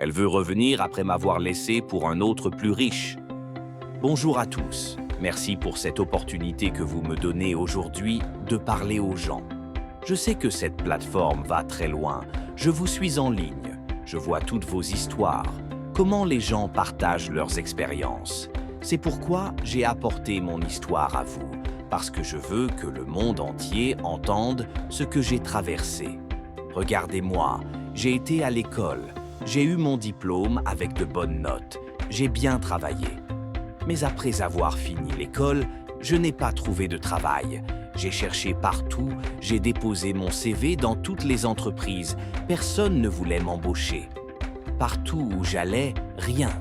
Elle veut revenir après m'avoir laissé pour un autre plus riche. Bonjour à tous. Merci pour cette opportunité que vous me donnez aujourd'hui de parler aux gens. Je sais que cette plateforme va très loin. Je vous suis en ligne. Je vois toutes vos histoires. Comment les gens partagent leurs expériences. C'est pourquoi j'ai apporté mon histoire à vous. Parce que je veux que le monde entier entende ce que j'ai traversé. Regardez-moi, j'ai été à l'école. J'ai eu mon diplôme avec de bonnes notes. J'ai bien travaillé. Mais après avoir fini l'école, je n'ai pas trouvé de travail. J'ai cherché partout, j'ai déposé mon CV dans toutes les entreprises. Personne ne voulait m'embaucher. Partout où j'allais, rien.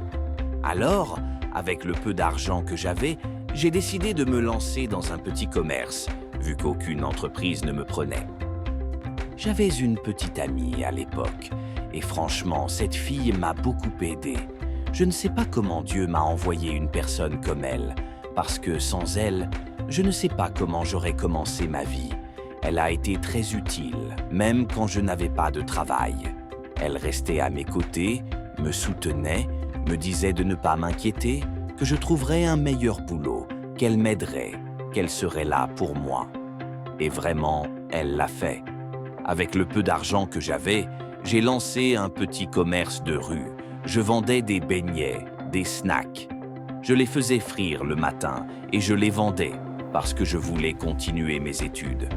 Alors, avec le peu d'argent que j'avais, j'ai décidé de me lancer dans un petit commerce, vu qu'aucune entreprise ne me prenait. J'avais une petite amie à l'époque, et franchement, cette fille m'a beaucoup aidé. Je ne sais pas comment Dieu m'a envoyé une personne comme elle, parce que sans elle, je ne sais pas comment j'aurais commencé ma vie. Elle a été très utile, même quand je n'avais pas de travail. Elle restait à mes côtés, me soutenait, me disait de ne pas m'inquiéter, que je trouverais un meilleur boulot, qu'elle m'aiderait, qu'elle serait là pour moi. Et vraiment, elle l'a fait. Avec le peu d'argent que j'avais, j'ai lancé un petit commerce de rue. Je vendais des beignets, des snacks. Je les faisais frire le matin et je les vendais parce que je voulais continuer mes études.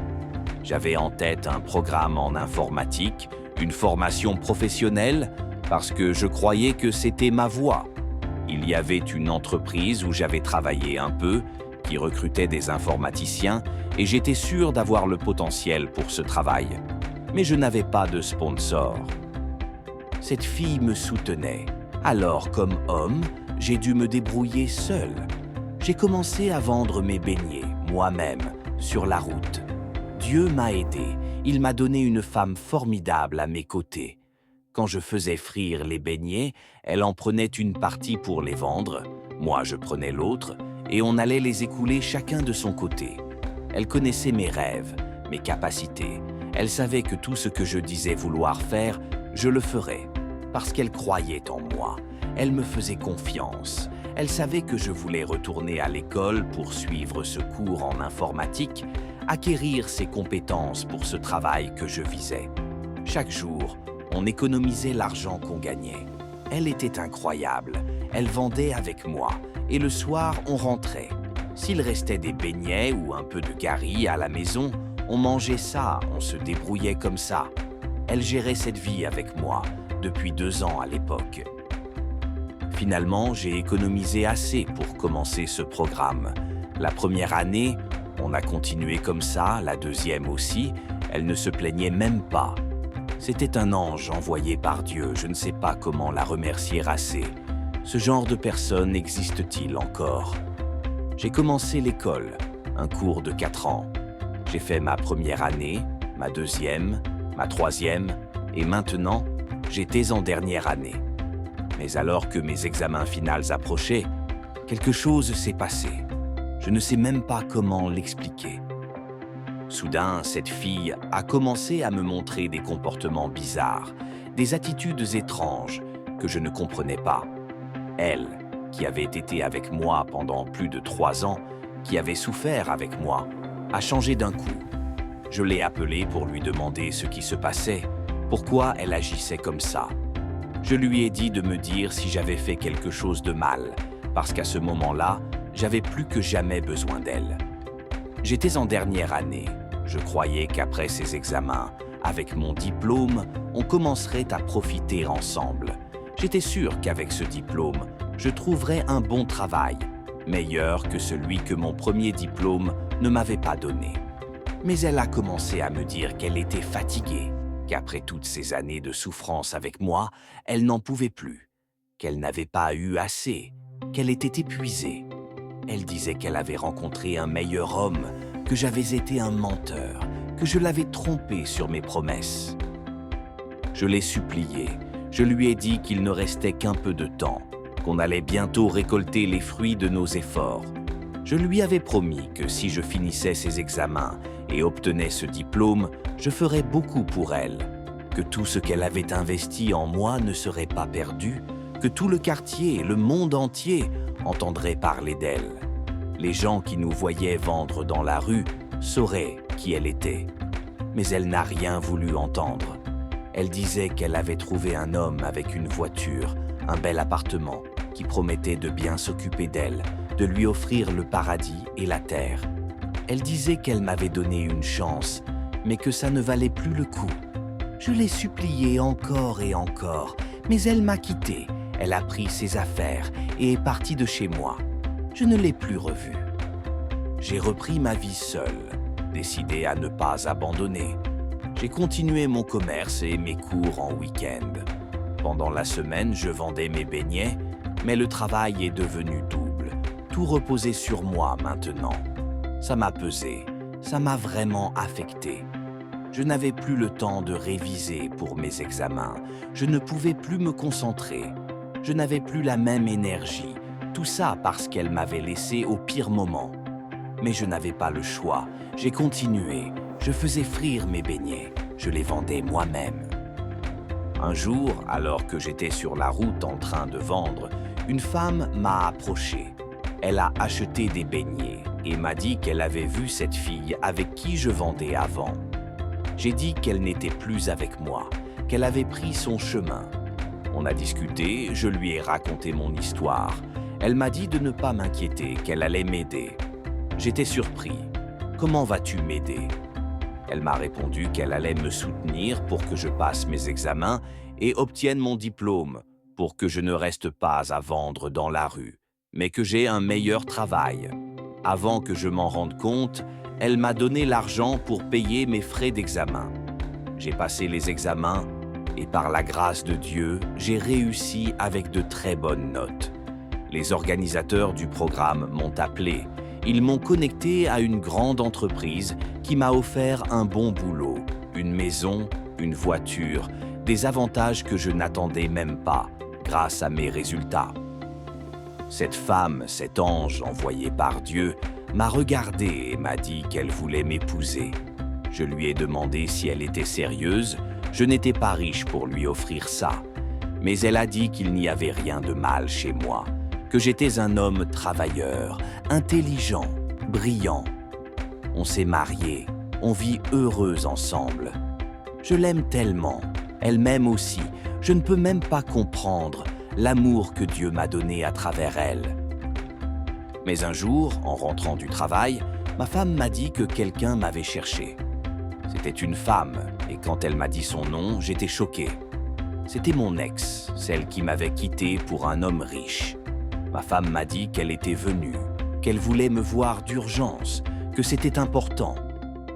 J'avais en tête un programme en informatique, une formation professionnelle, parce que je croyais que c'était ma voie. Il y avait une entreprise où j'avais travaillé un peu, qui recrutait des informaticiens, et j'étais sûr d'avoir le potentiel pour ce travail. Mais je n'avais pas de sponsor. Cette fille me soutenait. Alors, comme homme, j'ai dû me débrouiller seul. J'ai commencé à vendre mes beignets, moi-même, sur la route. Dieu m'a aidé. Il m'a donné une femme formidable à mes côtés. Quand je faisais frire les beignets, elle en prenait une partie pour les vendre. Moi, je prenais l'autre, et on allait les écouler chacun de son côté. Elle connaissait mes rêves, mes capacités. Elle savait que tout ce que je disais vouloir faire, je le ferais. Parce qu'elle croyait en moi. Elle me faisait confiance. Elle savait que je voulais retourner à l'école pour suivre ce cours en informatique, acquérir ces compétences pour ce travail que je visais. Chaque jour, on économisait l'argent qu'on gagnait. Elle était incroyable. Elle vendait avec moi. Et le soir, on rentrait. S'il restait des beignets ou un peu de gari à la maison, on mangeait ça, on se débrouillait comme ça. Elle gérait cette vie avec moi, depuis 2 ans à l'époque. Finalement, j'ai économisé assez pour commencer ce programme. La première année, on a continué comme ça, la deuxième aussi, elle ne se plaignait même pas. C'était un ange envoyé par Dieu, je ne sais pas comment la remercier assez. Ce genre de personne existe-t-il encore? J'ai commencé l'école, un cours de 4 ans. J'ai fait ma première année, ma deuxième, ma troisième, et maintenant, j'étais en dernière année. Mais alors que mes examens finals approchaient, quelque chose s'est passé. Je ne sais même pas comment l'expliquer. Soudain, cette fille a commencé à me montrer des comportements bizarres, des attitudes étranges que je ne comprenais pas. Elle, qui avait été avec moi pendant plus de 3 ans, qui avait souffert avec moi, a changé d'un coup. Je l'ai appelée pour lui demander ce qui se passait, pourquoi elle agissait comme ça. Je lui ai dit de me dire si j'avais fait quelque chose de mal, parce qu'à ce moment-là, j'avais plus que jamais besoin d'elle. J'étais en dernière année. Je croyais qu'après ces examens, avec mon diplôme, on commencerait à profiter ensemble. J'étais sûr qu'avec ce diplôme, je trouverais un bon travail, meilleur que celui que mon premier diplôme ne m'avait pas donné. Mais elle a commencé à me dire qu'elle était fatiguée, qu'après toutes ces années de souffrance avec moi, elle n'en pouvait plus, qu'elle n'avait pas eu assez, qu'elle était épuisée. Elle disait qu'elle avait rencontré un meilleur homme, que j'avais été un menteur, que je l'avais trompée sur mes promesses. Je l'ai suppliée, je lui ai dit qu'il ne restait qu'un peu de temps, qu'on allait bientôt récolter les fruits de nos efforts. Je lui avais promis que si je finissais ces examens et obtenais ce diplôme, je ferais beaucoup pour elle. que tout ce qu'elle avait investi en moi ne serait pas perdu, que tout le quartier, le monde entier entendraient parler d'elle. Les gens qui nous voyaient vendre dans la rue sauraient qui elle était. Mais elle n'a rien voulu entendre. Elle disait qu'elle avait trouvé un homme avec une voiture, un bel appartement, qui promettait de bien s'occuper d'elle, de lui offrir le paradis et la terre. Elle disait qu'elle m'avait donné une chance, mais que ça ne valait plus le coup. Je l'ai suppliée encore et encore, mais elle m'a quitté. Elle a pris ses affaires et est partie de chez moi. Je ne l'ai plus revue. J'ai repris ma vie seule, décidé à ne pas abandonner. J'ai continué mon commerce et mes cours en week-end. Pendant la semaine, je vendais mes beignets, mais le travail est devenu double. Tout reposait sur moi maintenant. Ça m'a pesé, ça m'a vraiment affecté. Je n'avais plus le temps de réviser pour mes examens. Je ne pouvais plus me concentrer. Je n'avais plus la même énergie. Tout ça parce qu'elle m'avait laissé au pire moment. Mais je n'avais pas le choix. J'ai continué. Je faisais frire mes beignets. Je les vendais moi-même. Un jour, alors que j'étais sur la route en train de vendre, une femme m'a approché. Elle a acheté des beignets et m'a dit qu'elle avait vu cette fille avec qui je vendais avant. J'ai dit qu'elle n'était plus avec moi, qu'elle avait pris son chemin. On a discuté, je lui ai raconté mon histoire. Elle m'a dit de ne pas m'inquiéter, qu'elle allait m'aider. J'étais surpris. « Comment vas-tu m'aider ?» Elle m'a répondu qu'elle allait me soutenir pour que je passe mes examens et obtienne mon diplôme, pour que je ne reste pas à vendre dans la rue, mais que j'ai un meilleur travail. Avant que je m'en rende compte, elle m'a donné l'argent pour payer mes frais d'examen. J'ai passé les examens et par la grâce de Dieu, j'ai réussi avec de très bonnes notes. Les organisateurs du programme m'ont appelé. Ils m'ont connecté à une grande entreprise qui m'a offert un bon boulot, une maison, une voiture, des avantages que je n'attendais même pas grâce à mes résultats. Cette femme, cet ange envoyé par Dieu, m'a regardé et m'a dit qu'elle voulait m'épouser. Je lui ai demandé si elle était sérieuse. Je n'étais pas riche pour lui offrir ça. Mais elle a dit qu'il n'y avait rien de mal chez moi, que j'étais un homme travailleur, intelligent, brillant. On s'est mariés, on vit heureux ensemble. Je l'aime tellement, elle m'aime aussi. Je ne peux même pas comprendre l'amour que Dieu m'a donné à travers elle. Mais un jour, en rentrant du travail, ma femme m'a dit que quelqu'un m'avait cherché. C'était une femme, et quand elle m'a dit son nom, j'étais choqué. C'était mon ex, celle qui m'avait quitté pour un homme riche. Ma femme m'a dit qu'elle était venue, qu'elle voulait me voir d'urgence, que c'était important.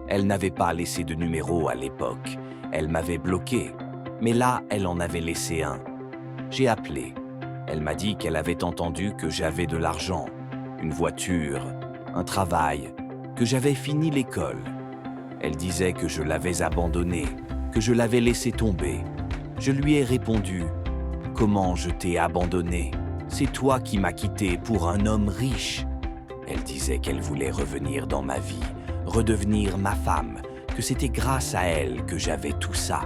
Elle n'avait pas laissé de numéro à l'époque. Elle m'avait bloqué, mais là, elle en avait laissé un. J'ai appelé. Elle m'a dit qu'elle avait entendu que j'avais de l'argent, une voiture, un travail, que j'avais fini l'école. Elle disait que je l'avais abandonnée, que je l'avais laissée tomber. Je lui ai répondu « Comment je t'ai abandonnée ? C'est toi qui m'as quitté pour un homme riche. » Elle disait qu'elle voulait revenir dans ma vie, redevenir ma femme, que c'était grâce à elle que j'avais tout ça.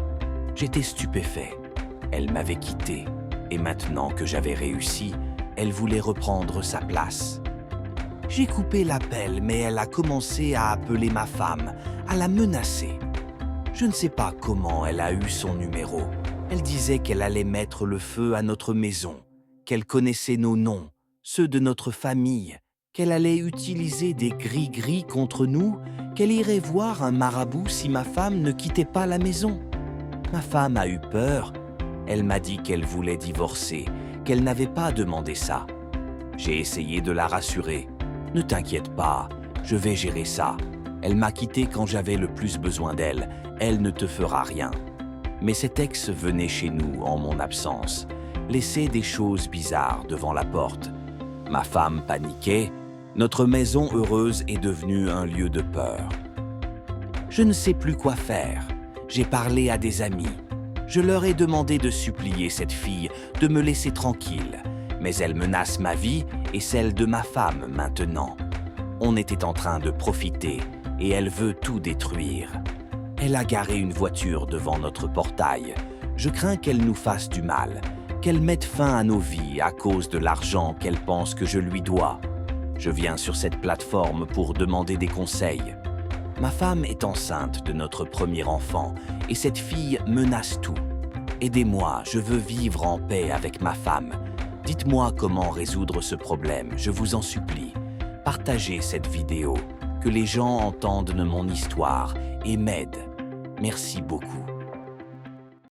J'étais stupéfait. Elle m'avait quitté, et maintenant que j'avais réussi, elle voulait reprendre sa place. J'ai coupé l'appel, mais elle a commencé à appeler ma femme, à la menacer. Je ne sais pas comment elle a eu son numéro. Elle disait qu'elle allait mettre le feu à notre maison, qu'elle connaissait nos noms, ceux de notre famille, qu'elle allait utiliser des gris-gris contre nous, qu'elle irait voir un marabout si ma femme ne quittait pas la maison. Ma femme a eu peur. Elle m'a dit qu'elle voulait divorcer, qu'elle n'avait pas demandé ça. J'ai essayé de la rassurer. « Ne t'inquiète pas, je vais gérer ça. Elle m'a quitté quand j'avais le plus besoin d'elle. Elle ne te fera rien. » Mais cet ex venait chez nous en mon absence, laissait des choses bizarres devant la porte. Ma femme paniquait. Notre maison heureuse est devenue un lieu de peur. Je ne sais plus quoi faire. J'ai parlé à des amis. Je leur ai demandé de supplier cette fille de me laisser tranquille, mais elle menace ma vie et celle de ma femme maintenant. On était en train de profiter et elle veut tout détruire. Elle a garé une voiture devant notre portail. Je crains qu'elle nous fasse du mal, qu'elle mette fin à nos vies à cause de l'argent qu'elle pense que je lui dois. Je viens sur cette plateforme pour demander des conseils. Ma femme est enceinte de notre premier enfant et cette fille menace tout. Aidez-moi, je veux vivre en paix avec ma femme. Dites-moi comment résoudre ce problème, je vous en supplie. Partagez cette vidéo, que les gens entendent mon histoire et m'aident. Merci beaucoup.